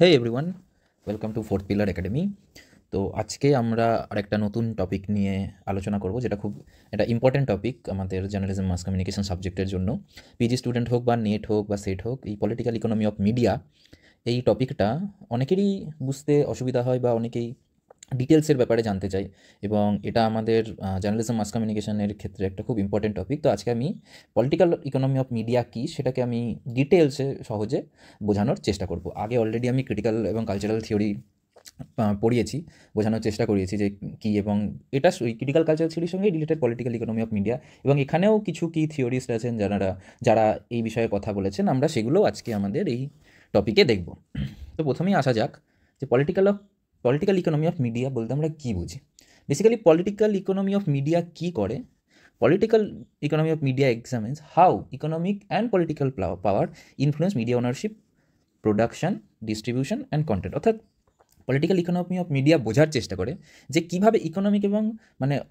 Hey everyone, welcome to Fourth Pillar Academy. তো আজকে আমরা আরেকটা নতুন টপিক নিয়ে আলোচনা করব, যেটা খুব একটা ইম্পর্ট্যান্ট টপিক আমাদের জার্নালিজম মাস কমিউনিকেশন সাবজেক্টের জন্য। পিজি স্টুডেন্ট হোক বা নেট হোক বা সেট হোক, এই পলিটিক্যাল ইকোনমি অফ মিডিয়া এই টপিকটা অনেকেরই বুঝতে অসুবিধা হয় বা অনেকেই ডিটেলসের ব্যাপারে জানতে চাই, এবং এটা আমাদের জার্নালিজম মাস কমিউনিকেশনের ক্ষেত্রে একটা খুব ইম্পর্টেন্ট টপিক। তো আজকে আমি পলিটিক্যাল ইকোনমি অফ মিডিয়া কী সেটাকে আমি ডিটেলসে সহজে বোঝানোর চেষ্টা করব। আগে অলরেডি আমি ক্রিটিক্যাল এবং কালচারাল থিওরি পড়িয়েছি, বোঝানোর চেষ্টা করিয়েছি যে কী, এবং এটা ওই ক্রিটিক্যাল কালচারাল থিওরির সঙ্গে related political economy of media, এবং এখানেও কিছু কি থিওরিস্ট আছেন যারা এই বিষয়ে কথা বলেছেন, আমরা সেগুলোও আজকে আমাদের এই টপিকে দেখব। তো প্রথমেই আসা যাক যে পলিটিক্যাল ইকোনমি অফ মিডিয়া বলতে আমরা কী বুঝি। Basically political economy of media কী করে? Political economy of media examines how economic and political power influence media ownership, production, distribution and content. অর্থাৎ পলিটিক্যাল ইকোনমি অফ মিডিয়া বোঝার চেষ্টা করে যে কীভাবে ইকোনমিক এবং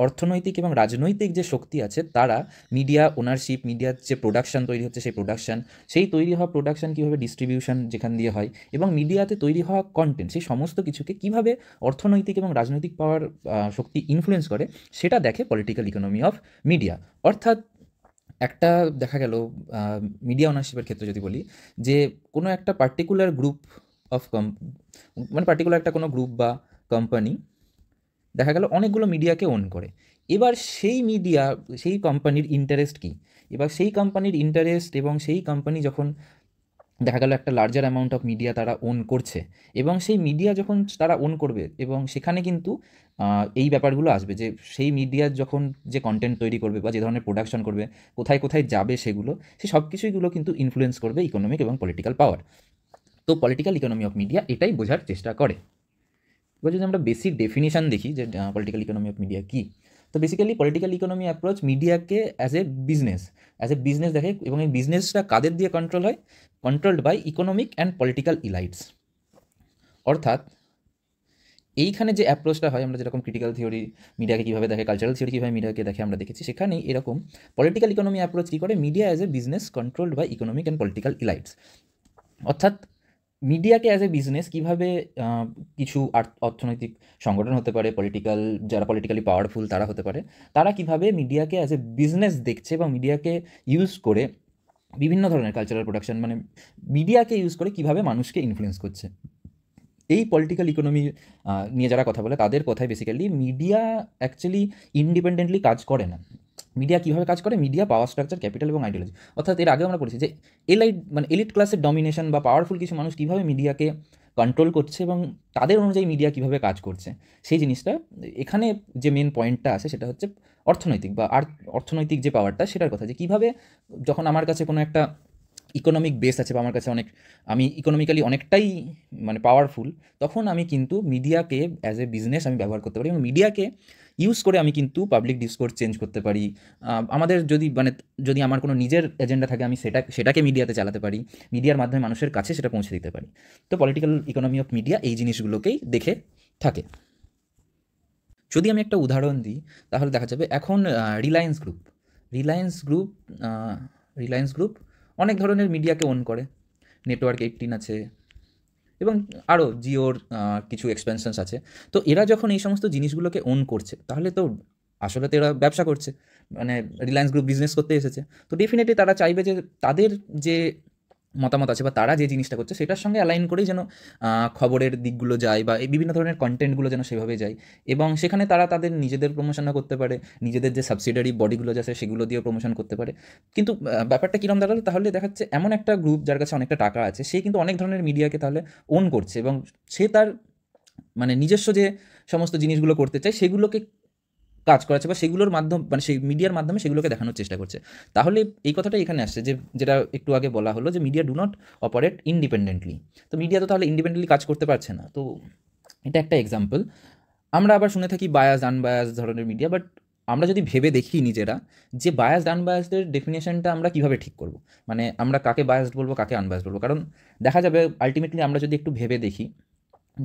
অর্থনৈতিক এবং রাজনৈতিক যে শক্তি আছে তারা মিডিয়া ওনারশিপ, মিডিয়ার যে প্রোডাকশন তৈরি হচ্ছে সেই তৈরি হওয়া প্রোডাকশন কীভাবে ডিস্ট্রিবিউশন যেখান দিয়ে হয়, এবং মিডিয়াতে তৈরি হওয়া কন্টেন্ট, সেই সমস্ত কিছুকে কীভাবে অর্থনৈতিক এবং রাজনৈতিক পাওয়ার শক্তি ইনফ্লুয়েন্স করে, সেটা দেখে পলিটিক্যাল ইকোনমি অফ মিডিয়া। অর্থাৎ একটা দেখা গেল মিডিয়া ওনারশিপের ক্ষেত্রে যদি বলি, যে কোনো একটা পার্টিকুলার গ্রুপ অফ পার্টিকুলার একটা কোনো গ্রুপ বা কোম্পানি দেখা গেল অনেকগুলো মিডিয়াকে ওন করে। এবার সেই কোম্পানির ইন্টারেস্ট কী? এবার সেই কোম্পানির ইন্টারেস্ট, এবং সেই কোম্পানি যখন দেখা গেল একটা লার্জার অ্যামাউন্ট অফ মিডিয়া তারা ওন করছে, এবং সেই মিডিয়া যখন তারা ওন করবে, এবং সেখানে কিন্তু এই ব্যাপারগুলো আসবে যে সেই মিডিয়া যখন যে কন্টেন্ট তৈরি করবে বা যে ধরনের প্রোডাকশন করবে, কোথায় কোথায় যাবে সেগুলো, সে সব কিছুইগুলো কিন্তু ইনফ্লুয়েন্স করবে ইকোনমিক এবং পলিটিক্যাল পাওয়ার। তো পলিটিক্যাল ইকোনমি অফ মিডিয়া এটাই বোঝার চেষ্টা করে। এবার যদি আমরা বেসিক ডেফিনিশন দেখি যে পলিটিক্যাল ইকোনমি অফ মিডিয়া কী, তো বেসিক্যালি পলিটিক্যাল ইকোনমি অ্যাপ্রোচ মিডিয়াকে অ্যাজ এ বিজনেস দেখে, এবং এই বিজনেসটা কাদের দিয়ে কন্ট্রোল হয়? Controlled by economic and political elites. অর্থাৎ এইখানে যে অ্যাপ্রোচটা হয়, আমরা যেরকম ক্রিটিক্যাল থিওরি মিডিয়াকে কীভাবে দেখে, কালচারাল থিওরি কীভাবে মিডিয়াকে দেখে আমরা দেখেছি, সেখানেই এরকম পলিটিক্যাল ইকোনমি অ্যাপ্রোচ কী করে? Media as a business controlled by economic and political elites. অর্থাৎ মিডিয়াকে অ্যাজ এ বিজনেস কীভাবে কিছু অর্থনৈতিক সংগঠন হতে পারে, যারা পলিটিক্যালি পাওয়ারফুল তারা হতে পারে, তারা কীভাবে মিডিয়াকে অ্যাজ এ বিজনেস দেখছে, এবং মিডিয়াকে ইউজ করে বিভিন্ন ধরনের কালচারাল প্রোডাকশন, মিডিয়াকে ইউজ করে কীভাবে মানুষকে ইনফ্লুয়েন্স করছে। এই পলিটিক্যাল ইকোনমি নিয়ে যারা কথা বলে তাদের কথায় বেসিক্যালি মিডিয়া অ্যাকচুয়ালি ইন্ডিপেন্ডেন্টলি কাজ করে না। মিডিয়া কীভাবে কাজ করে? মিডিয়া পাওয়ার স্ট্রাকচার, ক্যাপিটাল এবং আইডিওলজি। অর্থাৎ এর আগেও আমরা পড়েছি যে এলিট ক্লাসের ডমিনেশন বা পাওয়ারফুল কিছু মানুষ কীভাবে মিডিয়াকে কন্ট্রোল করছে, এবং তাদের অনুযায়ী মিডিয়া কীভাবে কাজ করছে, সেই জিনিসটা এখানে যে মেন পয়েন্টটা আছে সেটা হচ্ছে অর্থনৈতিক বা অর্থনৈতিক যে পাওয়ারটা, সেটার কথা, যে কীভাবে যখন আমার কাছে কোনো একটা ইকোনমিক বেস আছে, বা আমার কাছে আমি ইকোনমিক্যালি অনেকটাই পাওয়ারফুল, তখন আমি কিন্তু মিডিয়াকে অ্যাজ এ বিজনেস আমি ব্যবহার করতে পারি, এবং মিডিয়াকে ইউজ করে আমি কিন্তু পাবলিক ডিসকোর্স চেঞ্জ করতে পারি। আমাদের যদি আমার কোনো নিজের এজেন্ডা থাকে, আমি সেটাকে মিডিয়াতে চালাতে পারি, মিডিয়ার মাধ্যমে মানুষের কাছে সেটা পৌঁছে দিতে পারি। তো পলিটিক্যাল ইকোনমি অফ মিডিয়া এই জিনিসগুলোকেই দেখে থাকে। যদি আমি একটা উদাহরণ দিই, তাহলে দেখা যাবে এখন রিলায়েন্স গ্রুপ রিলায়েন্স গ্রুপ অনেক ধরনের মিডিয়াকে ওন করে। নেটওয়ার্ক 18 আছে, এবং আরও জিওর কিছু এক্সপেনশনস আছে। তো এরা যখন এই সমস্ত জিনিসগুলোকে ওন করছে, তাহলে তো আসলে তো এরা ব্যবসা করছে, রিলায়েন্স গ্রুপ বিজনেস করতে এসেছে। তো ডেফিনেটলি তারা চাইবে যে তাদের যে মতামত আছে বা তারা যে জিনিসটা করছে সেটার সঙ্গে অ্যালাইন করেই যেন খবরের দিকগুলো যায়, বা এই বিভিন্ন ধরনের কন্টেন্টগুলো যেন সেভাবে যায়, এবং সেখানে তারা তাদের নিজেদের প্রমোশনও করতে পারে, নিজেদের যে সাবসিডারি বডিগুলো আছে সেগুলো দিয়েও প্রমোশন করতে পারে। কিন্তু ব্যাপারটা কীরকম দাঁড়ালো? তাহলে দেখাচ্ছে এমন একটা গ্রুপ যার কাছে অনেকটা টাকা আছে, সে কিন্তু অনেক ধরনের মিডিয়াকে তাহলে ওন করছে, এবং সে তার নিজস্ব যে সমস্ত জিনিসগুলো করতে চায় সেগুলোকে কাজ করাচ্ছে, বা সেগুলোর মাধ্যম সেই মিডিয়ার মাধ্যমে সেগুলোকে দেখানোর চেষ্টা করছে। তাহলে এই কথাটা এখানে আসছে যে যেটা একটু আগে বলা হলো, যে media do not operate independently. তো মিডিয়া তো তাহলে ইন্ডিপেন্ডেন্টলি কাজ করতে পারছে না। তো এটা একটা এক্সাম্পল। আমরা আবার শুনে থাকি বায়াস আনবায়াস ধরনের মিডিয়া, বাট আমরা যদি ভেবে দেখি নিজেরা, যে বায়াসড আনবায়াসডের ডেফিনেশনটা আমরা কীভাবে ঠিক করব, আমরা কাকে বায়াসড বলবো, কাকে আনবায়াসড বলবো। কারণ দেখা যাবে আলটিমেটলি আমরা যদি একটু ভেবে দেখি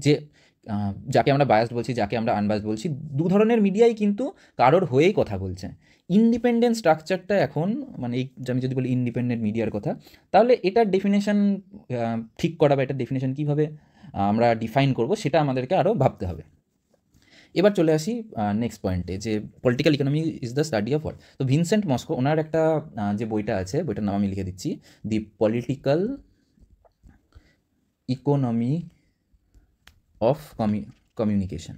যে যাকে আমরা বায়াসড বলছি, যাকে আমরা আনবায়াসড বলছি, দু ধরনের মিডিয়াই কিন্তু কারোর হয়েই কথা বলছে। ইন্ডিপেন্ডেন্ট স্ট্রাকচারটা এখন আমি যদি বলি ইন্ডিপেন্ডেন্ট মিডিয়ার কথা, তাহলে এটার ডেফিনেশন ঠিক করা, বা এটার ডেফিনেশন কীভাবে আমরা ডিফাইন করব, সেটা আমাদেরকে আরও ভাবতে হবে। এবার চলে আসি নেক্সট পয়েন্টে, যে political economy is the study of what. তো ভিনসেন্ট মস্কো, ওনার একটা যে বইটা আছে, বইটার নাম আমি লিখে দিচ্ছি, দি পলিটিক্যাল ইকোনমি অফ কমিউনিকেশন।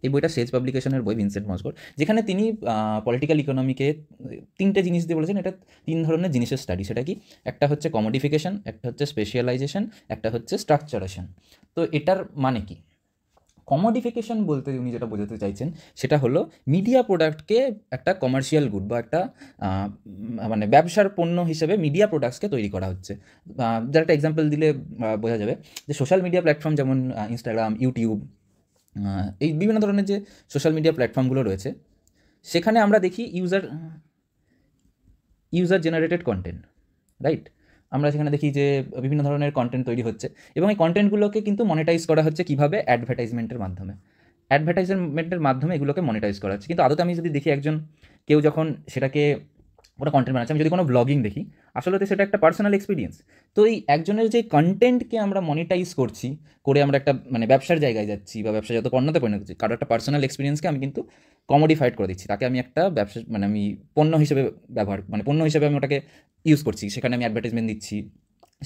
এই বইটা সেজ পাবলিকেশনের বই, ভিনসেন্ট মস্কোর, যেখানে তিনি পলিটিক্যাল ইকোনমিকে 3টে জিনিস দিয়ে বলেছেন। এটা 3 ধরনের জিনিসের স্টাডি। সেটা কি? একটা হচ্ছে কমোডিফিকেশন, একটা হচ্ছে স্পেশালাইজেশন, একটা হচ্ছে স্ট্রাকচারেশন। তো এটার মানে কি? কমোডিফিকেশন বলতে উনি যেটা বোঝাতে চাইছেন সেটা হলো মিডিয়া প্রোডাক্টকে একটা কমার্শিয়াল গুড বা একটা মানে ব্যবসার পণ্য হিসেবে মিডিয়া প্রোডাক্টসকে তৈরি করা হচ্ছে। যার একটা এক্সাম্পল দিলে বোঝা যাবে, যে সোশ্যাল মিডিয়া প্ল্যাটফর্ম যেমন ইনস্টাগ্রাম, ইউটিউব, এই বিভিন্ন ধরনের যে সোশ্যাল মিডিয়া প্ল্যাটফর্মগুলো রয়েছে, সেখানে আমরা দেখি ইউজার জেনারেটেড কন্টেন্ট, রাইট? আমরা সেখানে দেখি যে বিভিন্ন ধরনের কন্টেন্ট তৈরি হচ্ছে, এবং এই কন্টেন্টগুলোকে কিন্তু মনিটাইজ করা হচ্ছে কীভাবে? অ্যাডভার্টাইজমেন্টের মাধ্যমে এগুলোকে মনিটাইজ করা হচ্ছে। কিন্তু আদতে আমি যদি দেখি কেউ যখন সেটাকে ওটা কন্টেন্ট বানাচ্ছে, আমি যদি কোনো ব্লগিং দেখি, আসলে তো সেটা একটা পার্সোনাল এক্সপিরিয়েন্স। তো এই একজনের যে কন্টেন্টকে আমরা মনিটাইজ করে আমরা একটা মানে ব্যবসার জায়গায় যাচ্ছি বা ব্যবসাজাত পণ্যতে পরিণত করছি, কারো একটা পার্সোনাল এক্সপিরিয়েন্সকে আমি কিন্তু কমোডিফাইড করে দিচ্ছি, তাকে আমি একটা ব্যবসা মানে আমি পণ্য হিসেবে পণ্য হিসেবে আমি ওটাকে ইউজ করছি, সেখানে আমি অ্যাডভার্টাইজমেন্ট দিচ্ছি,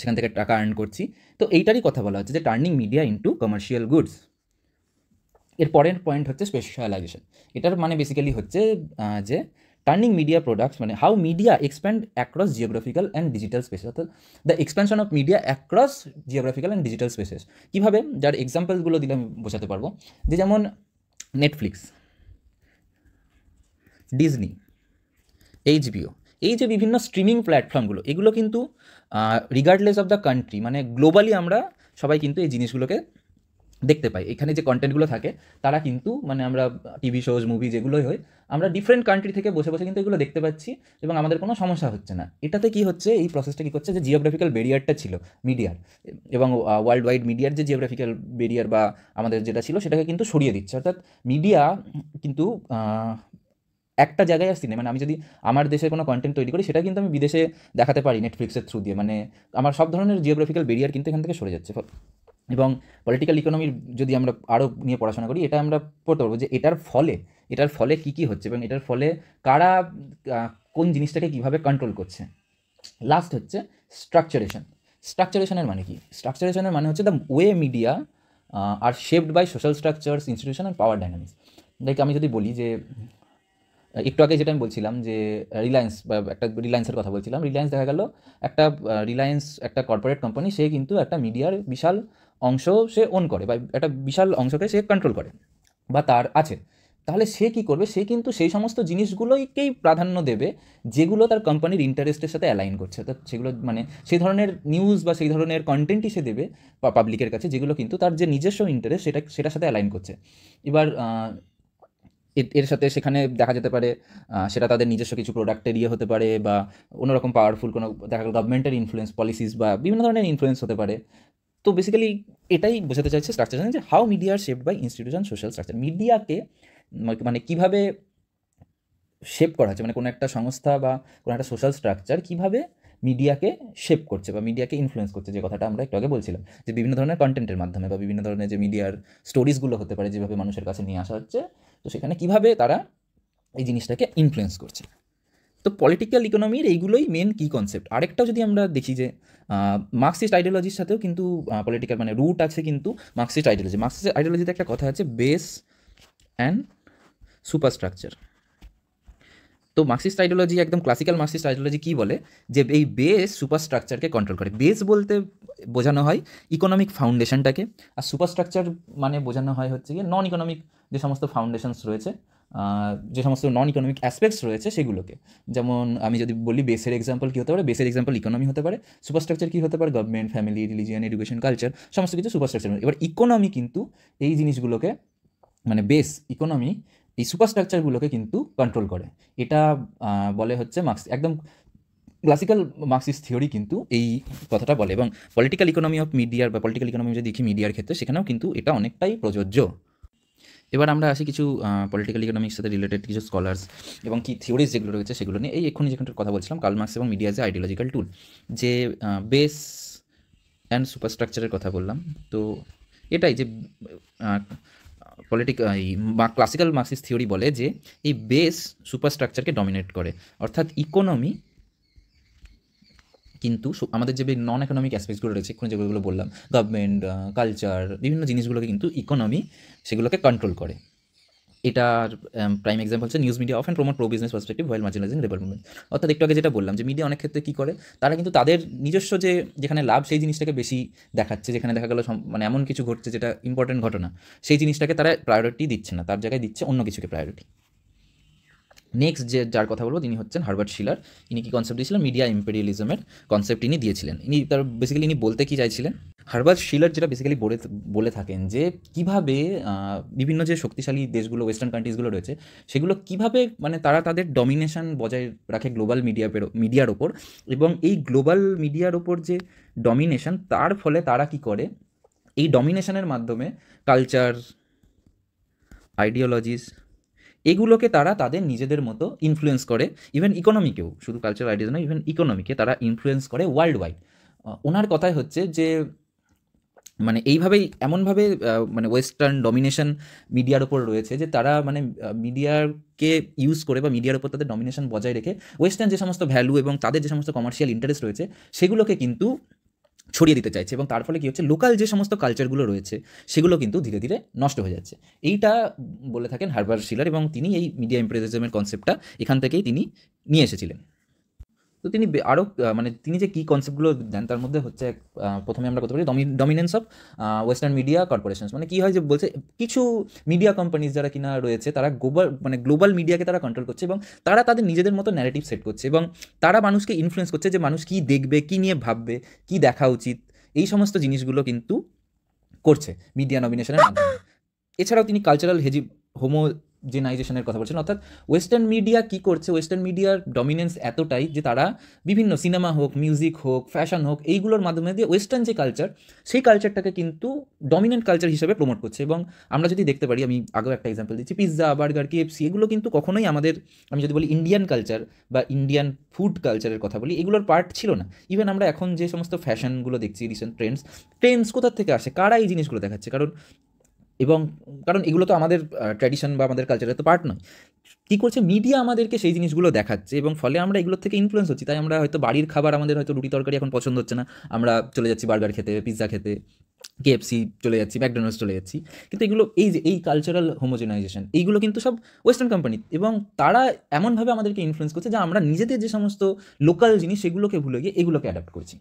সেখান থেকে টাকা আর্ন করছি। তো এইটারই কথা বলা হচ্ছে, যে turning media into commercial goods. এর পরের পয়েন্ট হচ্ছে স্পেশালাইজেশন। এটার মানে বেসিক্যালি হচ্ছে যে টার্নিং মিডিয়া প্রোডাক্টস, মানে how media expand across geographical and digital spaces, অর্থাৎ the expansion of media across geographical and digital spaces. কীভাবে? যার এক্সাম্পলগুলো দিলে আমি বোঝাতে পারবো। যে যেমন নেটফ্লিক্স, ডিজনি, এইচবিও, এই যে বিভিন্ন স্ট্রিমিং প্ল্যাটফর্মগুলো, এগুলো কিন্তু রিগার্ডলেস অফ দ্য কান্ট্রি, মানে গ্লোবালি আমরা সবাই কিন্তু এই জিনিসগুলোকে দেখতে পাই। এখানে যে কন্টেন্টগুলো থাকে তারা কিন্তু মানে আমরা টিভি শোজ, মুভি যেগুলোই হয়, আমরা ডিফারেন্ট কান্ট্রি থেকে বসে বসে কিন্তু এগুলো দেখতে পাচ্ছি, এবং আমাদের কোনো সমস্যা হচ্ছে না। এটাতে কি হচ্ছে, এই প্রসেসটা কী করছে, যে জিওগ্রাফিক্যাল ব্যারিয়ারটা ছিল মিডিয়ার, এবং ওয়ার্ল্ড ওয়াইড মিডিয়ার যে জিওগ্রাফিক্যাল ব্যারিয়ার বা আমাদের যেটা ছিল সেটাকে কিন্তু সরিয়ে দিচ্ছে। অর্থাৎ মিডিয়া কিন্তু একটা জায়গায় আসছি না, মানে আমি যদি আমার দেশের কোনো কন্টেন্ট তৈরি করি, সেটা কিন্তু আমি বিদেশে দেখাতে পারি নেটফ্লিক্সের থ্রু দিয়ে। মানে আমার সব ধরনের জিওগ্রাফিক্যাল ব্যারিয়ার কিন্তু এখান থেকে সরে যাচ্ছে। এবং পলিটিক্যাল ইকোনমির যদি আমরা আরও নিয়ে পড়াশোনা করি, এটা আমরা পড়তে পারবো যে এটার ফলে কী হচ্ছে, এবং এটার ফলে কারা কোন জিনিসটাকে কীভাবে কন্ট্রোল করছে। লাস্ট হচ্ছে স্ট্রাকচারেশনের মানে কি? স্ট্রাকচারেশনের মানে হচ্ছে the way media are shaped by social structures, institution and power dynamics. Like আমি যদি বলি যে একটু আগে যেটা আমি বলছিলাম যে রিলায়েন্স, বা একটা রিলায়েন্সের কথা বলছিলাম, রিলায়েন্স দেখা গেল রিলায়েন্স একটা কর্পোরেট কোম্পানি, সে কিন্তু একটা মিডিয়ার বিশাল অংশ সে ওন করে, বা একটা বিশাল অংশকে সে কন্ট্রোল করে বা তার আছে। তাহলে সে কী করবে? সে কিন্তু সেই সমস্ত জিনিসগুলোকেই প্রাধান্য দেবে যেগুলো তার কোম্পানির ইন্টারেস্টের সাথে অ্যালাইন করছে। অর্থাৎ সেগুলো মানে সেই ধরনের নিউজ বা সেই ধরনের কন্টেন্টই সে দেবে পাবলিকের কাছে, যেগুলো কিন্তু তার যে নিজস্ব ইন্টারেস্ট সেটার সাথে অ্যালাইন করছে। এবার এর সাথে সেখানে দেখা যেতে পারে সেটা তাদের নিজস্ব কিছু প্রোডাক্টের হতে পারে, বা অন্যরকম পাওয়ারফুল কোনো দেখা গেল গভর্নমেন্টের ইনফ্লুয়েন্স, পলিসিস বা বিভিন্ন ধরনের ইনফ্লুয়েন্স হতে পারে। তো বেসিক্যালি এটাই বোঝাতে চাইছে স্ট্রাকচার, যে how media are shaped by institution, social structure. মিডিয়াকে মানে কীভাবে শেপ করা হচ্ছে, মানে কোনো একটা সংস্থা বা কোনো একটা সোশ্যাল স্ট্রাকচার কীভাবে মিডিয়াকে শেপ করছে বা মিডিয়াকে ইনফ্লুয়েন্স করছে, যে কথাটা আমরা একটু আগে বলছিলাম, যে বিভিন্ন ধরনের কন্টেন্টের মাধ্যমে বা বিভিন্ন ধরনের যে মিডিয়ার স্টোরিজগুলো হতে পারে, যেভাবে মানুষের কাছে নিয়ে আসা হচ্ছে, তো সেখানে কীভাবে তারা এই জিনিসটাকে ইনফ্লুয়েন্স করছে। তো পলিটিক্যাল ইকোনমির এইগুলোই মেন কি কনসেপ্ট। আরেকটাও যদি আমরা দেখি যে মার্কসিস্ট আইডিওলজির সাথেও কিন্তু পলিটিক্যাল মানে রুট আছে কিন্তু মার্কসিস্ট আইডিওলজিতে একটা কথা আছে, বেস অ্যান্ড সুপারস্ট্রাকচার। তো মার্কসিস্ট আইডিওলজি, একদম ক্লাসিক্যাল মার্কসিস্ট আইডিওলজি কী বলে, যে এই বেস সুপারস্ট্রাকচারকে কন্ট্রোল করে। বেস বলতে বোঝানো হয় ইকোনমিক ফাউন্ডেশনটাকে, আর সুপারস্ট্রাকচার মানে বোঝানো হয় হচ্ছে গিয়ে নন ইকোনমিক যে সমস্ত ফাউন্ডেশনস রয়েছে, যে সমস্ত নন ইকোনমিক অ্যাসপেক্টস রয়েছে সেগুলোকে। যেমন আমি যদি বলি বেসের এক্সাম্পল কী হতে পারে, বেসের এক্সাম্পল ইকোনমি হতে পারে। সুপারস্ট্রাকচার কী হতে পারে? Government, family, religion, education, culture, সমস্ত কিছু সুপারস্ট্রাকচার। এবার ইকোনমি কিন্তু এই জিনিসগুলোকে মানে বেস ইকোনমি এই সুপারস্ট্রাকচারগুলোকে কিন্তু কন্ট্রোল করে। এটা বলে হচ্ছে একদম ক্লাসিক্যাল মার্কসিস্ট থিওরি কিন্তু এই কথাটা বলে। এবং পলিটিক্যাল ইকোনমি অফ মিডিয়ার বা পলিটিক্যাল ইকোনমি যদি দেখি মিডিয়ার ক্ষেত্রে, সেখানেও কিন্তু এটা অনেকটাই প্রযোজ্য। এবার আমরা আসি কিছু পলিটিক্যাল ইকোনমিক্স সাথে রিলেটেড কিছু স্কলার্স এবং কি থিওরিজ যেগুলো রয়েছে সেগুলো নিয়ে। এক্ষুনি যেখানটার কথা বলছিলাম, কার্ল মার্কস এবং মিডিয়া যে আইডিওলজিক্যাল টুল, যে বেস অ্যান্ড সুপারস্ট্রাকচারের কথা বললাম। তো এটাই যে ক্লাসিক্যাল মার্কসিস্ট থিওরি বলে যে এই বেস সুপারস্ট্রাকচারকে ডমিনেট করে, অর্থাৎ ইকোনমি কিন্তু আমাদের যে নন ইকোনমিক অ্যাসপেক্টসগুলো রয়েছে, এক্ষুনি যেগুলো বললাম, গভর্নমেন্ট, কালচার, বিভিন্ন জিনিসগুলোকে কিন্তু ইকোনমি সেগুলোকে কন্ট্রোল করে। এটার প্রাইম এক্সাম্পল হচ্ছে news media often promote pro business perspective while marginalising labour movement. অর্থাৎ একটু আগে যেটা বললাম যে মিডিয়া অনেক ক্ষেত্রে কী করে, তারা কিন্তু তাদের নিজস্ব যেখানে লাভ সেই জিনিসটাকে বেশি দেখাচ্ছে, যেখানে দেখা গেল মানে এমন কিছু ঘটছে যেটা ইম্পর্টেন্ট ঘটনা, সেই জিনিসটাকে তারা প্রায়োরিটি দিচ্ছে না, তার জায়গায় দিচ্ছে অন্য কিছুকে প্রায়োরিটি। নেক্সট যার কথা বলবো তিনি হচ্ছেন হার্বার্ট শিলার। ইনি কি কনসেপ্ট দিয়েছিলেন? মিডিয়া ইম্পেরিয়ালিজমের কনসেপ্ট ইনি দিয়েছিলেন। তার বেসিক্যালি ইনি বলতে কি চাইছিলেন, হার্বার্ট শিলার যেটা বেসিক্যালি বলে থাকেন যে কীভাবে বিভিন্ন যে শক্তিশালী দেশগুলো, ওয়েস্টার্ন কান্ট্রিজগুলো রয়েছে, সেগুলো কীভাবে মানে তারা তাদের ডমিনেশন বজায় রাখে গ্লোবাল মিডিয়ার ওপর, এবং এই গ্লোবাল মিডিয়ার ওপর যে ডমিনেশন, তার ফলে তারা কি করে, এই ডমিনেশনের মাধ্যমে কালচার, আইডিওলজিস, এগুলোকে তারা তাদের নিজেদের মতো ইনফ্লুয়েন্স করে। ইভেন ইকোনমিকেও, শুধু কালচারাল আইডিয়াস নয়, ইভেন ইকোনমিকে তারা ইনফ্লুয়েন্স করে ওয়ার্ল্ড ওয়াইড। ওনার কথাই হচ্ছে যে মানে এইভাবেই এমনভাবে মানে ওয়েস্টার্ন ডমিনেশন মিডিয়ার ওপর রয়েছে যে তারা মানে মিডিয়াকে ইউজ করে বা মিডিয়ার ওপর তাদের ডমিনেশন বজায় রেখে ওয়েস্টার্ন যে সমস্ত ভ্যালু এবং তাদের যে সমস্ত কমার্শিয়াল ইন্টারেস্ট রয়েছে সেগুলোকে কিন্তু ছড়িয়ে দিতে চাইছে, এবং তার ফলে কী হচ্ছে, লোকাল যে সমস্ত কালচারগুলো রয়েছে সেগুলো কিন্তু ধীরে ধীরে নষ্ট হয়ে যাচ্ছে। এইটা বলে থাকেন হার্বার্ট শিলার, এবং তিনি এই মিডিয়া ইম্পেরিয়ালিজমের কনসেপ্টটা এখান থেকেই তিনি নিয়ে এসেছিলেন। তো তিনি আরও মানে তিনি যে কী কনসেপ্টগুলো দেন তার মধ্যে হচ্ছে প্রথমে আমরা কথা বলি dominance of western media corporations. মানে কী হয় যে বলছে কিছু মিডিয়া কোম্পানিজ যারা কিনা রয়েছে তারা গ্লোবাল মিডিয়াকে তারা কন্ট্রোল করছে, এবং তারা তাদের নিজেদের মতো ন্যারেটিভ সেট করছে, এবং তারা মানুষকে ইনফ্লুয়েন্স করছে যে মানুষ কী দেখবে, কী নিয়ে ভাববে, কী দেখা উচিত, এই সমস্ত জিনিসগুলো কিন্তু করছে মিডিয়া নমিনেশনের মাধ্যমে। এছাড়াও তিনি কালচারাল হোমোজেনাইজেশনের কথা বলছেন, অর্থাৎ ওয়েস্টার্ন মিডিয়া কী করছে, ওয়েস্টার্ন মিডিয়ার ডমিনেন্স এতটাই যে তারা বিভিন্ন সিনেমা হোক, মিউজিক হোক, ফ্যাশন হোক, এইগুলোর মাধ্যমে দিয়ে ওয়েস্টার্ন যে কালচার, সেই কালচারটাকে কিন্তু ডমিনেন্ট কালচার হিসেবে প্রমোট করছে। এবং আমরা যদি দেখতে পারি, আমি আগেও একটা এক্সাম্পল দিচ্ছি, পিৎজা, বার্গার, KFC, এগুলো কিন্তু কখনোই আমাদের, আমি যদি বলি ইন্ডিয়ান কালচার বা ইন্ডিয়ান ফুড কালচারের কথা বলি, এগুলোর পার্ট ছিল না। ইভেন আমরা এখন যে সমস্ত ফ্যাশনগুলো দেখছি, রিসেন্ট ট্রেন্ডস কোথার থেকে আসে, কারা এই জিনিসগুলো দেখাচ্ছে, কারণ এগুলো তো আমাদের ট্র্যাডিশন বা আমাদের কালচারের তো পার্ট নয়। কী করছে, মিডিয়া আমাদেরকে সেই জিনিসগুলো দেখাচ্ছে, এবং ফলে আমরা এগুলোর থেকে ইনফ্লুয়েন্স হচ্ছি। তাই আমরা হয়তো বাড়ির খাবার, আমাদের হয়তো রুটি তরকারি এখন পছন্দ হচ্ছে না, আমরা চলে যাচ্ছি বার্গার খেতে, পিৎজা খেতে, KFC চলে যাচ্ছি, ম্যাকডোনাল্ডস চলে যাচ্ছি। কিন্তু এগুলো এই কালচারাল হোমোজেনাইজেশন, এইগুলো কিন্তু সব ওয়েস্টার্ন কোম্পানি, এবং তারা এমনভাবে আমাদেরকে ইনফ্লুয়েন্স করছে যে আমরা নিজেদের যে সমস্ত লোকাল জিনিস সেগুলোকে ভুলে গিয়ে এগুলোকে অ্যাডাপ্ট করছি।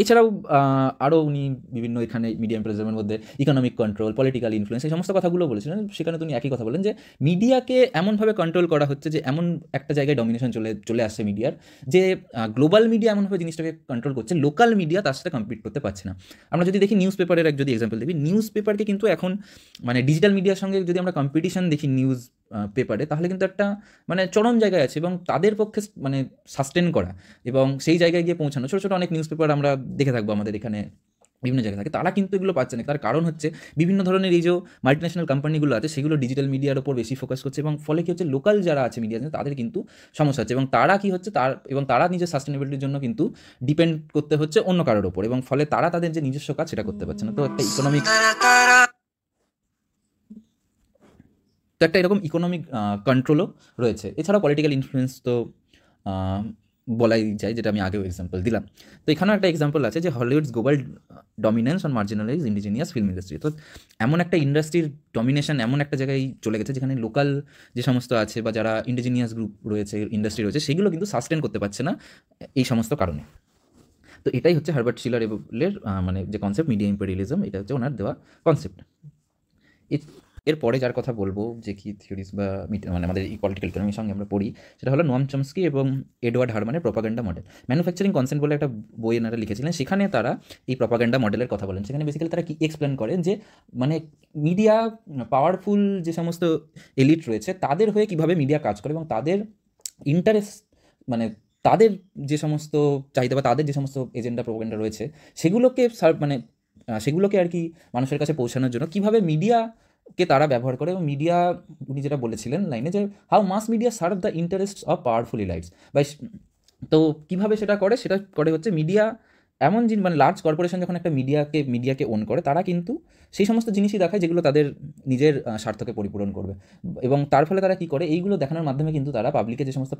এছাড়াও আরও উনি বিভিন্ন এখানে মিডিয়া ইম্পেরিয়ালিজমের মধ্যে ইকোনমিক কন্ট্রোল, পলিটিক্যাল ইনফ্লুয়েন্স, এই সমস্ত কথাগুলো বলেছিলেন। সেখানে তিনি একই কথা বলেন যে মিডিয়াকে এমনভাবে কন্ট্রোল করা হচ্ছে যে এমন একটা জায়গায় ডমিনেশন চলে আসছে মিডিয়ার, যে গ্লোবাল মিডিয়া এমনভাবে জিনিসটাকে কন্ট্রোল করছে, লোকাল মিডিয়া তার সাথে কম্পিট করতে পারছে না। আমরা যদি দেখি নিউজ পেপারের যদি এক্সাম্পল দেখি, নিউজ পেপারকে কিন্তু এখন মানে ডিজিটাল মিডিয়ার সঙ্গে যদি আমরা কম্পিটিশন দেখি নিউজ পেপারে, তাহলে কিন্তু একটা মানে চরম জায়গায় আছে, এবং তাদের পক্ষে মানে সাস্টেন করা এবং সেই জায়গায় গিয়ে পৌঁছানো, ছোটো ছোটো অনেক নিউজ পেপার আমরা দেখে থাকবো আমাদের এখানে বিভিন্ন জায়গায় থাকে, তারা কিন্তু এগুলো পাচ্ছে না। তার কারণ হচ্ছে বিভিন্ন ধরনের এই যে মাল্টিন্যাশনাল কোম্পানিগুলো আছে সেগুলো ডিজিটাল মিডিয়ার ওপর বেশি ফোকাস করছে, এবং ফলে কী হচ্ছে, লোকাল যারা আছে মিডিয়া তাদের কিন্তু সমস্যা হচ্ছে, এবং তারা কী হচ্ছে তারা নিজের সাস্টেনেবিলিটির জন্য কিন্তু ডিপেন্ড করতে হচ্ছে অন্য কারোর ওপর, এবং ফলে তারা তাদের যে নিজস্ব কাজ সেটা করতে পারছে না। তো একটা এরকম ইকোনমিক কন্ট্রোলও রয়েছে। এছাড়াও পলিটিক্যাল ইনফ্লুয়েন্স তো বলাই যায়, যেটা আমি আগেও এক্সাম্পল দিলাম। তো এখানেও একটা এক্সাম্পল আছে যে Hollywood's global dominance on marginalise indigenous film industry. তো এমন একটা ইন্ডাস্ট্রির ডমিনেশন এমন একটা জায়গায় চলে গেছে যেখানে লোকাল যে সমস্ত আছে বা যারা ইন্ডিজিনিয়াস গ্রুপ রয়েছে, ইন্ডাস্ট্রি রয়েছে, সেগুলো কিন্তু সাস্টেন করতে পারছে না এই সমস্ত কারণে। তো এটাই হচ্ছে হার্বার্ট শিলারের মানে যে কনসেপ্ট মিডিয়া ইম্পেরিয়ালিজম, এটা হচ্ছে ওনার দেওয়া কনসেপ্ট। এরপরে যার কথা বলবো যে কি থিওরিজ বা মানে আমাদের এই পলিটিক্যাল ইকোনমির সঙ্গে আমরা পড়ি, সেটা হলো নোয়াম চমস্কি এবং এডওয়ার্ড হারমানের প্রপাগান্ডা মডেল। ম্যানুফ্যাকচারিং কনসেপ্ট বলে একটা বই এনারা লিখেছিলেন, সেখানে তারা এই প্রপাগান্ডা মডেলের কথা বলেন। সেখানে বেসিক্যালি তারা কি এক্সপ্লেন করেন যে মানে মিডিয়া পাওয়ারফুল যে সমস্ত এলিট রয়েছে তাদের হয়ে কীভাবে মিডিয়া কাজ করে, এবং তাদের ইন্টারেস্ট মানে তাদের যে সমস্ত চাহিদা বা তাদের যে সমস্ত এজেন্ডা প্রপাগান্ডা রয়েছে সেগুলোকে আর কি মানুষের কাছে পৌঁছানোর জন্য কীভাবে মিডিয়াকে তারা ব্যবহার করে। এবং মিডিয়া, উনি যেটা বলেছিলেন লাইনে, যে how mass media serve the interests of powerful elites, তো কীভাবে সেটা করে হচ্ছে মিডিয়া এমন মানে লার্জ কর্পোরেশন যখন একটা মিডিয়াকে ওন করে, তারা কিন্তু সেই সমস্ত জিনিসই দেখায় যেগুলো তাদের নিজের স্বার্থকে পরিপূরণ করবে, এবং তার ফলে তারা কী করে, এইগুলো দেখানোর মাধ্যমে কিন্তু তারা পাবলিকের যে সমস্ত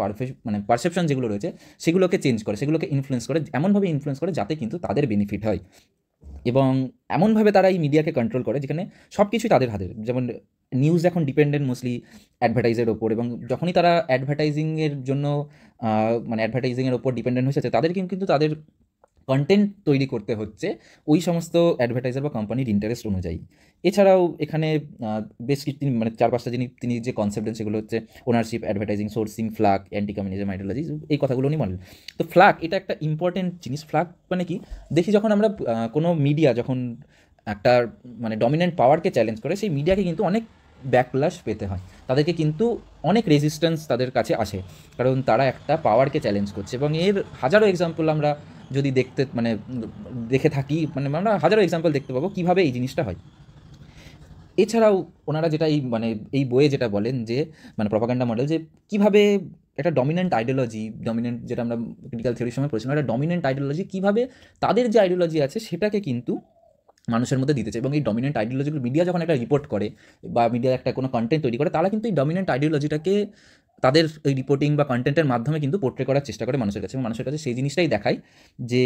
মানে পারসেপশন যেগুলো রয়েছে সেগুলোকে চেঞ্জ করে, সেগুলোকে ইনফ্লুয়েন্স করে, এমনভাবে ইনফ্লুয়েন্স করে যাতে কিন্তু তাদের বেনিফিট হয়। এবং এমনভাবে তারা এই মিডিয়াকে কন্ট্রোল করে যেখানে সব কিছুই তাদের হাতে। যেমন নিউজ এখন ডিপেন্ডেন্ট মোস্টলি অ্যাডভার্টাইজের ওপর, এবং যখনই তারা অ্যাডভার্টাইজিংয়ের জন্য মানে অ্যাডভার্টাইজিংয়ের ওপর ডিপেন্ডেন্ট হয়েছে, তাদের কিন্তু তাদের কন্টেন্ট তৈরি করতে হচ্ছে ওই সমস্ত অ্যাডভার্টাইজার বা কোম্পানির ইন্টারেস্ট অনুযায়ী। এছাড়াও এখানে বেশ কিছু মানে 4-5টা তিনি যে কনসেপ্ট দেন সেগুলো হচ্ছে ownership, advertising, sourcing, flag, anti communism, ideology, এই কথাগুলো উনি বলেন। তো ফ্লাগ এটা একটা ইম্পর্টেন্ট জিনিস। ফ্লাগ মানে কি, দেখি যখন আমরা কোনো মিডিয়া যখন একটা মানে ডমিনেন্ট পাওয়ারকে চ্যালেঞ্জ করে, সেই মিডিয়াকে কিন্তু অনেক ব্যাকলাশ পেতে হয়, তাদেরকে কিন্তু অনেক রেজিস্ট্যান্স তাদের কাছে আসে, কারণ তারা একটা পাওয়ারকে চ্যালেঞ্জ করছে। এবং এর হাজারো এক্সাম্পল আমরা যদি দেখে থাকি, মানে আমরা হাজারো এক্সাম্পল দেখতে পাবো কীভাবে এই জিনিসটা হয়। এছাড়াও ওনারা যেটা এই বইয়ে যেটা বলেন যে মানে প্রপাগান্ডা মডেল, যে কীভাবে একটা ডমিনেন্ট আইডিওলজি, যেটা আমরা ক্রিটিক্যাল থিওরির সময় পড়েছিলাম, একটা ডমিনেন্ট আইডিওলজি কীভাবে তাদের যে আইডিওলজি আছে সেটাকে কিন্তু মানুষের মধ্যে দিতে চাই। এবং এই ডমিনেন্ট আইডিওলজিগুলো মিডিয়া যখন একটা রিপোর্ট করে বা মিডিয়া একটা কোনো কন্টেন্ট তৈরি করে, তারা কিন্তু এই ডমিনেন্ট আইডিওলজিটাকে তাদের এই রিপোর্টিং বা কন্টেন্টের মাধ্যমে কিন্তু পোর্ট্রে করার চেষ্টা করে মানুষের কাছে, এবং মানুষের কাছে সেই জিনিসটাই দেখায় যে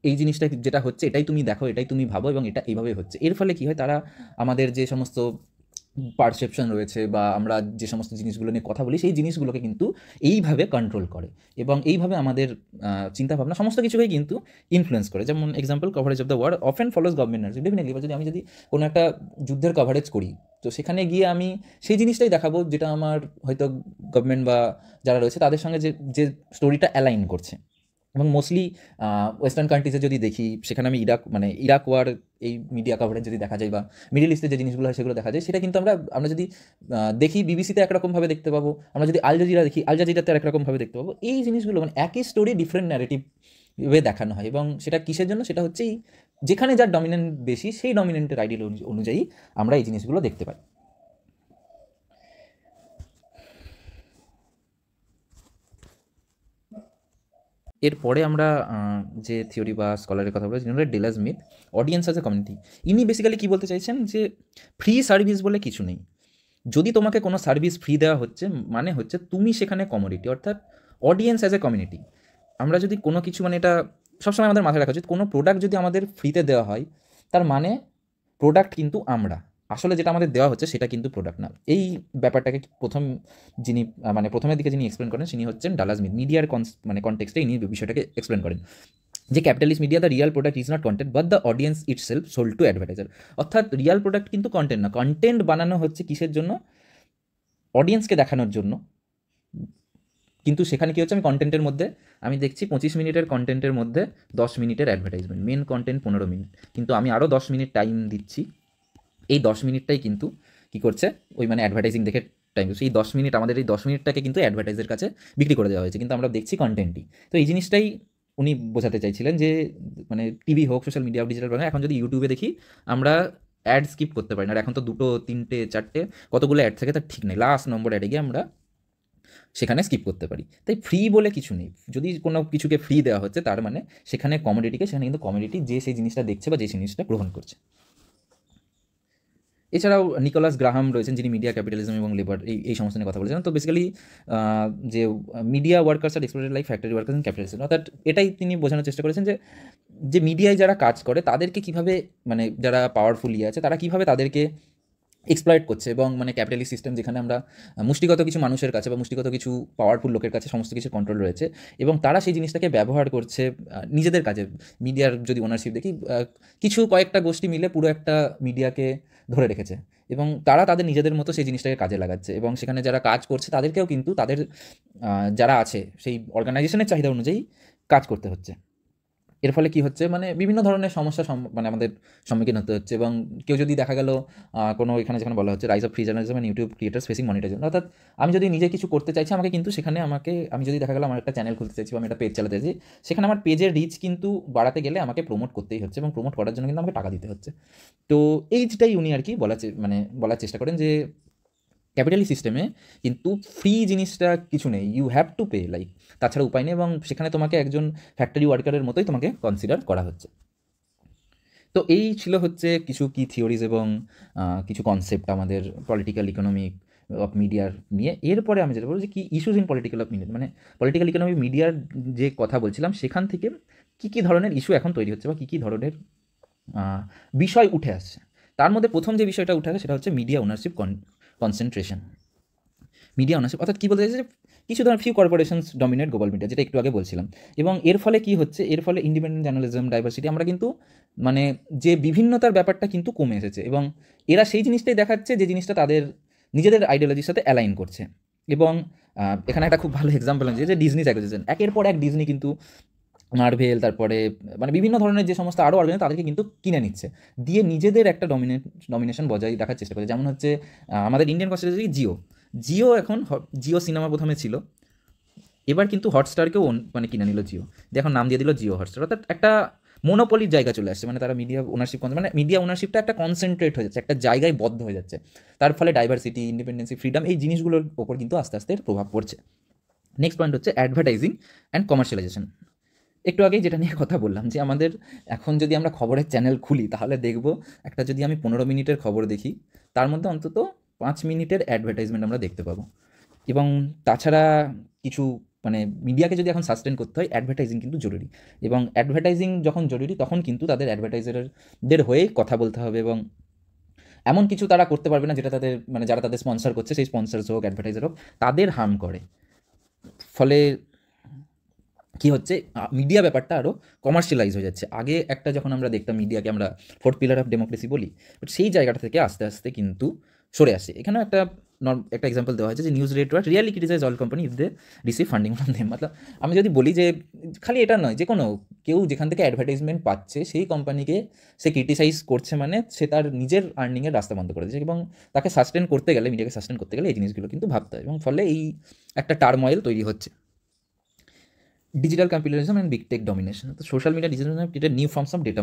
এই জিনিসটা যেটা হচ্ছে এটাই তুমি দেখো, এটাই তুমি ভাবো, এবং এটা এইভাবে হচ্ছে। এর ফলে কী হয়, তারা আমাদের যে সমস্ত পারসেপশন রয়েছে বা আমরা যে সমস্ত জিনিসগুলো নিয়ে কথা বলি, সেই জিনিসগুলোকে কিন্তু এইভাবে কন্ট্রোল করে, এবং এইভাবে আমাদের চিন্তাভাবনা সমস্ত কিছুকেই কিন্তু ইনফ্লুয়েন্স করে। যেমন example, coverage of the war often follows government narrative. Definitely আমি যদি কোনো একটা যুদ্ধের কভারেজ করি, তো সেখানে গিয়ে আমি সেই জিনিসটাই দেখাবো যেটা আমার হয়তো গভর্নমেন্ট বা যারা রয়েছে তাদের সঙ্গে যে স্টোরিটা অ্যালাইন করছে। এবং মোস্টলি ওয়েস্টার্ন কান্ট্রিজে যদি দেখি, সেখানে আমি ইরাক ওয়ার এই মিডিয়া কভারেজ যদি দেখা যায়, বা মিডল ইস্টে যে জিনিসগুলো হয় সেগুলো দেখা যায়, সেটা কিন্তু আমরা যদি দেখি বিবিসিতে একরকমভাবে দেখতে পাবো, আমরা যদি আল জাজিরা দেখি আল জাজিরাতে একরকমভাবে দেখতে পাবো। এই জিনিসগুলো মানে একই স্টোরি ডিফারেন্ট ন্যারেটিভ ওয়ে দেখানো হয়, এবং সেটা কিসের জন্য, সেটা হচ্ছে যেখানে যার ডমিনেন্ট বেশি সেই ডমিনেন্টের আইডিয়ালজি অনুযায়ী আমরা এই জিনিসগুলো দেখতে পাই। এরপরে আমরা যে থিওরি বা স্কলারের কথা বলেছি, Dallas myth, audience as a community. ইনি বেসিক্যালি কী বলতে চাইছেন, যে ফ্রি সার্ভিস বলে কিছু নেই। যদি তোমাকে কোনো সার্ভিস ফ্রি দেওয়া হচ্ছে, মানে হচ্ছে তুমি সেখানে কমোডিটি, অর্থাৎ অডিয়েন্স অ্যাজ এ কমিউনিটি। আমরা যদি কোনো কিছু, মানে এটা সবসময় আমাদের মাথায় রাখা উচিত, কোনো প্রোডাক্ট যদি আমাদের ফ্রিতে দেওয়া হয়, তার মানে প্রোডাক্ট কিন্তু আমরা, আসলে যেটা আমাদের দেওয়া হচ্ছে সেটা কিন্তু প্রোডাক্ট না। এই ব্যাপারটাকে প্রথমের দিকে যিনি এক্সপ্লেন করেন, তিনি হচ্ছেন ডালাস স্মিথ। মিডিয়ার কনটেক্সটে ইনি বিষয়টাকে এক্সপ্লেন করেন যে capitalist media, the real product is not content but the audience itself sold to advertiser. অর্থাৎ রিয়াল প্রোডাক্ট কিন্তু কন্টেন্ট না, কন্টেন্ট বানানো হচ্ছে কিসের জন্য, অডিয়েন্সকে দেখানোর জন্য। কিন্তু সেখানে কী হচ্ছে, আমি কন্টেন্টের মধ্যে আমি দেখছি 25 মিনিটের কন্টেন্টের মধ্যে 10 মিনিটের অ্যাডভার্টাইজমেন্ট, মেন কন্টেন্ট 15 মিনিট, কিন্তু আমি আরও 10 মিনিট টাইম দিচ্ছি। এই 10 মিনিটটাই কিন্তু কী করছে, ওই মানে অ্যাডভার্টাইজিং দেখে টাইম দিচ্ছে। এই 10 মিনিট, আমাদের এই 10 মিনিটটাকে কিন্তু অ্যাডভার্টাইজের কাছে বিক্রি করে দেওয়া হয়েছে, কিন্তু আমরা দেখছি কন্টেন্টই। তো এই জিনিসটাই উনি বোঝাতে চাইছিলেন, যে মানে টিভি হোক, সোশ্যাল মিডিয়া, ডিজিটাল বাংলা, এখন যদি ইউটিউবে দেখি আমরা অ্যাড স্কিপ করতে পারি না। আর এখন তো 2, 3, 4 কতগুলো অ্যাড থাকে তার ঠিক নেই, লাস্ট নম্বর অ্যাডে গিয়ে আমরা সেখানে স্কিপ করতে পারি। তাই ফ্রি বলে কিছু নেই। যদি কোনো কিছুকে ফ্রি দেওয়া হচ্ছে, তার মানে সেখানে সেখানে কিন্তু কমোডিটি যে সেই জিনিসটা দেখছে বা যে জিনিসটা গ্রহণ করছে। এছাড়াও নিকোলাস গ্রাহাম রয়েছেন, যিনি মিডিয়া, ক্যাপিটালিজম এবং লেবার এই সমস্ত নিয়ে কথা বলেছেন। তো বেসিক্যালি যে media workers are exploited like factory workers in capitalism, অর্থাৎ এটাই তিনি বোঝানোর চেষ্টা করেছেন যে মিডিয়ায় যারা কাজ করে তাদেরকে কীভাবে, মানে যারা পাওয়ারফুল আছে তারা কীভাবে তাদেরকে এক্সপ্লয়েট করছে, এবং মানে ক্যাপিটালিস্ট সিস্টেম যেখানে আমরা মুষ্টিগত কিছু মানুষের কাছে বা মুষ্টিগত কিছু পাওয়ারফুল লোকের কাছে সমস্ত কিছু কন্ট্রোল রয়েছে, এবং তারা সেই জিনিসটাকে ব্যবহার করছে নিজেদের কাজে। মিডিয়ার যদি ওনারশিপ দেখি, কয়েকটা গোষ্ঠী মিলে পুরো একটা মিডিয়াকে ধরে রেখেছে, এবং তারা তাদের নিজেদের মতো সেই জিনিসটাকে কাজে লাগাচ্ছে, এবং সেখানে যারা কাজ করছে তাদেরকেও কিন্তু তাদের যারা আছে সেই অর্গানাইজেশনের চাহিদা অনুযায়ী কাজ করতে হচ্ছে। এর ফলে কী হচ্ছে, মানে বিভিন্ন ধরনের সমস্যা আমাদের সম্মুখীন হতে হচ্ছে। এবং কেউ যদি দেখা গেল কোনো এখানে যেখানে বলা হচ্ছে rise of free journalism and YouTube creators facing monetisation, অর্থাৎ আমি যদি নিজে কিছু করতে চাইছি, আমি যদি দেখা গেল আমার একটা চ্যানেল খুলতে চাইছি বা আমি একটা পেজ চালাতে চাইছি, সেখানে আমার পেজের রিচ কিন্তু বাড়াতে গেলে আমাকে প্রমোট করতেই হচ্ছে, এবং প্রমোট করার জন্য কিন্তু আমাকে টাকা দিতে হচ্ছে। তো এইটাই উনি আর কি বলার চেষ্টা করেন, যে ক্যাপিটালিস্ট সিস্টেমে কিন্তু ফ্রি জিনিসটা কিছু নেই, you have to pay, like তাছাড়া উপায় নেই, এবং সেখানে তোমাকে একজন ফ্যাক্টরি ওয়ার্কারের মতোই তোমাকে কনসিডার করা হচ্ছে। তো এই ছিল হচ্ছে কিছু কি থিওরিজ এবং কিছু কনসেপ্ট আমাদের পলিটিক্যাল ইকোনমিক অফ মিডিয়ার নিয়ে। এরপরে আমি যেটা বলবো যে কি issues in political of media, মানে পলিটিক্যাল ইকোনমি মিডিয়ার যে কথা বলছিলাম সেখান থেকে কী কী ধরনের ইস্যু এখন তৈরি হচ্ছে বা কী কী ধরনের বিষয় উঠে আসছে। তার মধ্যে প্রথম যে বিষয়টা উঠে আসে সেটা হচ্ছে media ownership concentration. Media ownership অর্থাৎ কী বলতে চাইছে যে কিছু ধরনের few corporations dominate global media, যেটা একটু আগে বলছিলাম। এবং এর ফলে কি হচ্ছে, এর ফলে ইন্ডিপেন্ডেন্ট জার্নালিজম, ডাইভার্সিটি, আমরা কিন্তু মানে যে বিভিন্নতার ব্যাপারটা কিন্তু কমে এসেছে, এবং এরা সেই জিনিসটাই দেখাচ্ছে যে জিনিসটা তাদের নিজেদের আইডিওলজির সাথে অ্যালাইন করছে। এবং এখানে একটা খুব ভালো এক্সাম্পল আছে যে ডিজনি অ্যাকুইজিশন, একের পর এক ডিজনি কিন্তু মার্ভেল, তারপরে মানে বিভিন্ন ধরনের যে সমস্ত আরও অর্গানাইজ তাদেরকে কিন্তু কিনে নিচ্ছে, দিয়ে নিজেদের একটা ডমিনেশন বজায় রাখার চেষ্টা করছে। যেমন হচ্ছে আমাদের ইন্ডিয়ান কনসেপ্ট জিও, জিও এখন জিও সিনেমা প্রথমে ছিল, এবার কিন্তু হটস্টারকেও মানে কিনে নিল জিও, দিয়ে এখন নাম দিয়ে দিল জিও হটস্টার। অর্থাৎ একটা মোনোপলির জায়গা চলে আসছে, মানে তারা মিডিয়া ওনারশিপ, মানে মিডিয়া ওনারশিপটা একটা কনসেন্ট্রেট হয়ে যাচ্ছে, একটা জায়গায় বদ্ধ হয়ে যাচ্ছে। তার ফলে ডাইভার্সিটি, ইন্ডিপেন্ডেন্সি, ফ্রিডম, এই জিনিসগুলোর ওপর কিন্তু আস্তে আস্তে প্রভাব পড়ছে। নেক্সট পয়েন্ট হচ্ছে অ্যাডভার্টাইজিং অ্যান্ড কমার্শিয়ালাইজেশন। একটু আগেই যেটা নিয়ে কথা বললাম যে আমাদের এখন যদি আমরা খবরের চ্যানেল খুলি তাহলে দেখব একটা, যদি আমি 15 মিনিটের খবর দেখি তার মধ্যে অন্তত 5 মিনিটের অ্যাডভার্টাইজমেন্ট আমরা দেখতে পাবো। এবং তাছাড়া কিছু মানে মিডিয়াকে যদি এখন সাস্টেন করতে হয়, অ্যাডভার্টাইজিং কিন্তু জরুরি, এবং অ্যাডভার্টাইজিং যখন জরুরি তখন কিন্তু তাদের অ্যাডভার্টাইজারদের হয়েই কথা বলতে হবে, এবং এমন কিছু তারা করতে পারবে না যেটা তাদের মানে যারা তাদের স্পন্সর করছে, সেই স্পন্সার্স হোক, অ্যাডভার্টাইজার হোক, তাদের হার্ম করে। ফলে কি হচ্ছে, মিডিয়া ব্যাপারটা আরও কমার্শিয়ালাইজ হয়ে যাচ্ছে। আগে একটা যখন আমরা দেখতাম মিডিয়াকে আমরা ফোর্থ পিলার অফ ডেমোক্রেসি বলি, বাট সেই জায়গাটা থেকে আস্তে আস্তে কিন্তু সরে আসে। এখানেও একটা এক্সাম্পল দেওয়া হয়েছে যে news network really criticise all company if they receive funding from them. মতলব আমি যদি বলি যে খালি এটা নয়, যে কোনো কেউ যেখান থেকে অ্যাডভার্টাইজমেন্ট পাচ্ছে সেই কোম্পানিকে সে ক্রিটিসাইজ করছে, মানে সে তার নিজের আর্নিংয়ের রাস্তা বন্ধ করে দিচ্ছে, এবং তাকে সাস্টেন করতে গেলে, মিডিয়াকে সাস্টেন করতে গেলে এই জিনিসগুলো কিন্তু ভাবতে হয়, এবং ফলে এই একটা টার্ময়েল তৈরি হচ্ছে। Digital capitalism and big tech domination. তো social media digital created new forms of data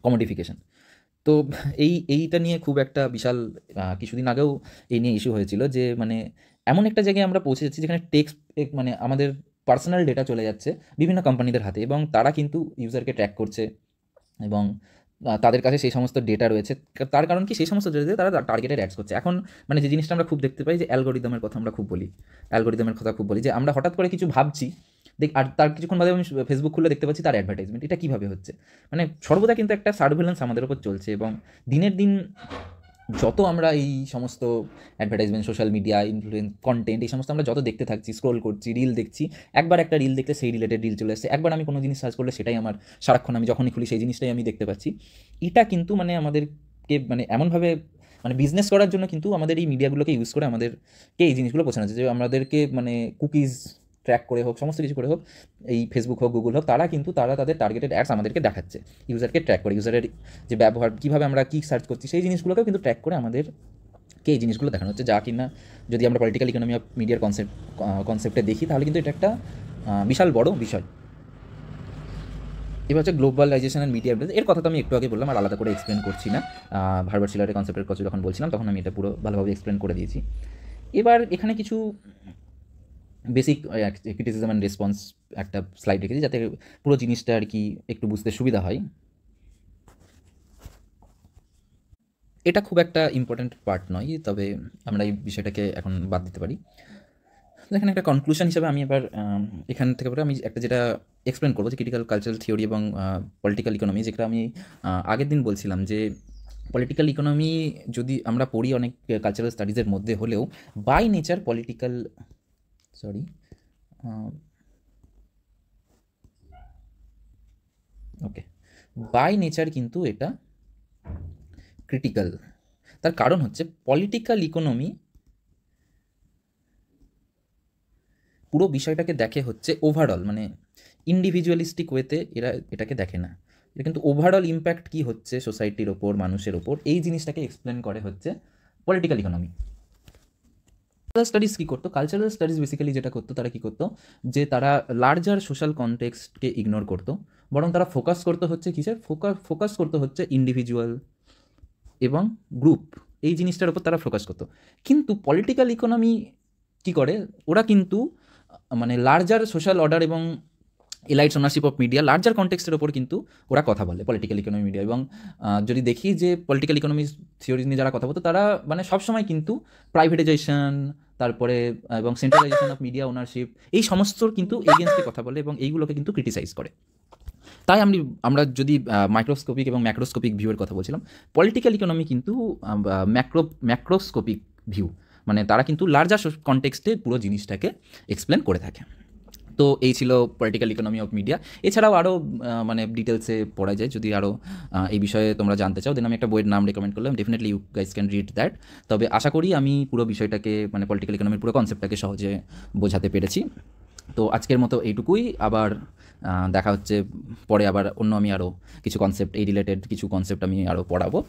commodification. তো এইটা নিয়ে খুব একটা বিশাল কিছুদিন আগেও এই নিয়ে ইস্যু হয়েছিল যে মানে এমন একটা জায়গায় আমরা পৌঁছে যাচ্ছি যেখানে মানে আমাদের পার্সোনাল ডেটা চলে যাচ্ছে বিভিন্ন কোম্পানিদের হাতে, এবং তারা কিন্তু ইউজারকে ট্র্যাক করছে, এবং তাদের কাছে সেই সমস্ত ডেটা রয়েছে। তার কারণ কি, সেই সমস্ত ডেটা তারা টার্গেটেড অ্যাডস করছে। এখন মানে যে জিনিসটা আমরা খুব দেখতে পাই যে অ্যালগোরিদমের কথা আমরা খুব বলি, যে আমরা হঠাৎ করে কিছু ভাবছি, আর তার কিছুক্ষণ বাদে আমি ফেসবুক খুলে দেখতে পাচ্ছি তার অ্যাডভার্টাইজমেন্ট। এটা কীভাবে হচ্ছে, মানে সর্বদা কিন্তু একটা সার্ভেলেন্স আমাদের ওপর চলছে, এবং দিনের দিন যত আমরা এই সমস্ত advertisement, social media influence content, এই সমস্ত আমরা যত দেখতে থাকছি, স্ক্রোল করছি, রিল দেখছি, একবার একটা রিল দেখলে সেই রিলেটেড রিল চলে আসছে, একবার আমি কোনো জিনিস সার্চ করলে সেটাই আমার সারাক্ষণ আমি যখনই খুলি সেই জিনিসটাই আমি দেখতে পাচ্ছি। এটা কিন্তু মানে আমাদেরকে মানে এমনভাবে মানে বিজনেস করার জন্য কিন্তু আমাদের এই মিডিয়াগুলোকে ইউজ করে আমাদেরকে এই জিনিসগুলো পৌঁছানো হচ্ছে, যে আমাদেরকে মানে কুকিজ ট্র্যাক করে হোক, সমস্ত কিছু করে হোক, এই ফেসবুক হোক, গুগল হোক, তারা তাদের টার্গেটেড অ্যাডস আমাদেরকে দেখাচ্ছে, ইউজারকে ট্র্যাক করে, ইউজারের যে ব্যবহার, কীভাবে আমরা কী সার্চ করছি, সেই জিনিসগুলোকেও কিন্তু ট্র্যাক করে আমাদেরকে এই জিনিসগুলো দেখানো হচ্ছে, যা কিনা যদি আমরা পলিটিক্যাল ইকোনমি অফ মিডিয়ার কনসেপ্টে দেখি তাহলে কিন্তু এটা একটা বিশাল বড় বিষয়। এবার হচ্ছে গ্লোবালাইজেশন অ্যান্ড মিডিয়া, এর কথা তো আমি একটু আগে বললাম, আর আলাদা করে এক্সপ্লেন করছি না। হার্বার্ট শিলারের কনসেপ্টের কথা যখন বলছিলাম তখন আমি এটা পুরো ভালোভাবে এক্সপ্লেন করে দিয়েছি। এবার এখানে কিছু বেসিক ক্রিটিসিজম অ্যান্ড রেসপন্স একটা স্লাইড রেখেছি যাতে পুরো জিনিসটা আর কি একটু বুঝতে সুবিধা হয়। এটা খুব একটা ইম্পর্ট্যান্ট পার্ট নয়, তবে আমরা এই বিষয়টাকে এখন বাদ দিতে পারি। এখানে একটা কনক্লুশন হিসেবে আমি এবার এখান থেকে পরে আমি একটা যেটা এক্সপ্লেন করবো যে ক্রিটিক্যাল কালচারাল থিওরি এবং পলিটিক্যাল ইকোনমি, যেটা আমি আগের দিন বলছিলাম যে পলিটিক্যাল ইকোনমি যদি আমরা পড়ি অনেক কালচারাল স্টাডিজের মধ্যে হলেও বাই নেচার বাই নেচার কিন্তু এটা ক্রিটিক্যাল। তার কারণ হচ্ছে পলিটিক্যাল ইকোনমি পুরো বিষয়টাকে দেখে হচ্ছে ওভারঅল, মানে ইন্ডিভিজুয়ালিস্টিক ওয়েতে এটাকে দেখে না, এটা কিন্তু ওভারঅল ইম্প্যাক্ট কী হচ্ছে সোসাইটির ওপর, মানুষের ওপর, এই জিনিসটাকে এক্সপ্লেন করে হচ্ছে পলিটিক্যাল ইকোনমি। কালচারাল স্টাডিজ কী করতো, কালচারাল স্টাডিজ বেসিক্যালি যেটা করতো, তারা কী করতো যে তারা লার্জার সোশ্যাল কনটেক্সটকে ইগনোর করতো, বরং তারা ফোকাস করতো হচ্ছে কিসের, ফোকাস করতো হচ্ছে ইন্ডিভিজুয়াল এবং গ্রুপ এই জিনিসটার উপর তারা ফোকাস করতো। কিন্তু পলিটিক্যাল ইকোনমি কী করে, ওরা কিন্তু মানে লার্জার সোশ্যাল অর্ডার এবং এলাইটস ওনারশিপ অফ মিডিয়া, লার্জার কনটেক্সটের ওপর কিন্তু ওরা কথা বলে পলিটিক্যাল ইকোনমি মিডিয়া। এবং যদি দেখি যে পলিটিক্যাল ইকোনমি থিওরিজ নিয়ে যারা কথা বলতো, তারা মানে সবসময় কিন্তু প্রাইভেটাইজেশন, তারপরে এবং সেন্ট্রালাইজেশন অফ মিডিয়া ওনারশিপ, এই সমস্তর কিন্তু এগেনস্টে কথা বলে এবং এইগুলোকে কিন্তু ক্রিটিসাইজ করে। তাই আমরা যদি মাইক্রোস্কোপিক এবং ম্যাক্রোস্কোপিক ভিউয়ের কথা বলছিলাম, পলিটিক্যাল ইকোনমি কিন্তু ম্যাক্রোস্কোপিক ভিউ, মানে তারা কিন্তু লার্জার কনটেক্সটে পুরো জিনিসটাকে এক্সপ্লেন করে থাকে। তো এই ছিল পলিটিক্যাল ইকোনমি অফ মিডিয়া। এছাড়াও আরও মানে ডিটেলসে পড়া যায়, যদি আরও এই বিষয়ে তোমরা জানতে চাও, দেন আমি একটা বইয়ের নাম রেকমেন্ড করলাম, definitely you guys can read that. তবে আশা করি আমি পুরো বিষয়টাকে মানে পলিটিক্যাল ইকোনমির পুরো কনসেপ্টটাকে সহজে বোঝাতে পেরেছি। তো আজকের মতো এইটুকুই, আবার দেখা হচ্ছে পরে, আবার অন্য আমি আরও কিছু কনসেপ্ট, এই রিলেটেড কিছু কনসেপ্ট আমি আরও পড়াবো।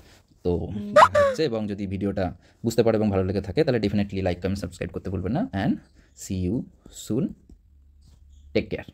তো দেখা হচ্ছে, এবং যদি ভিডিওটা বুঝতে পারো এবং ভালো লেগে থাকে তাহলে ডেফিনেটলি লাইক, কমেন্ট, সাবস্ক্রাইব করতে ভুলবেন না। And see you soon, take care.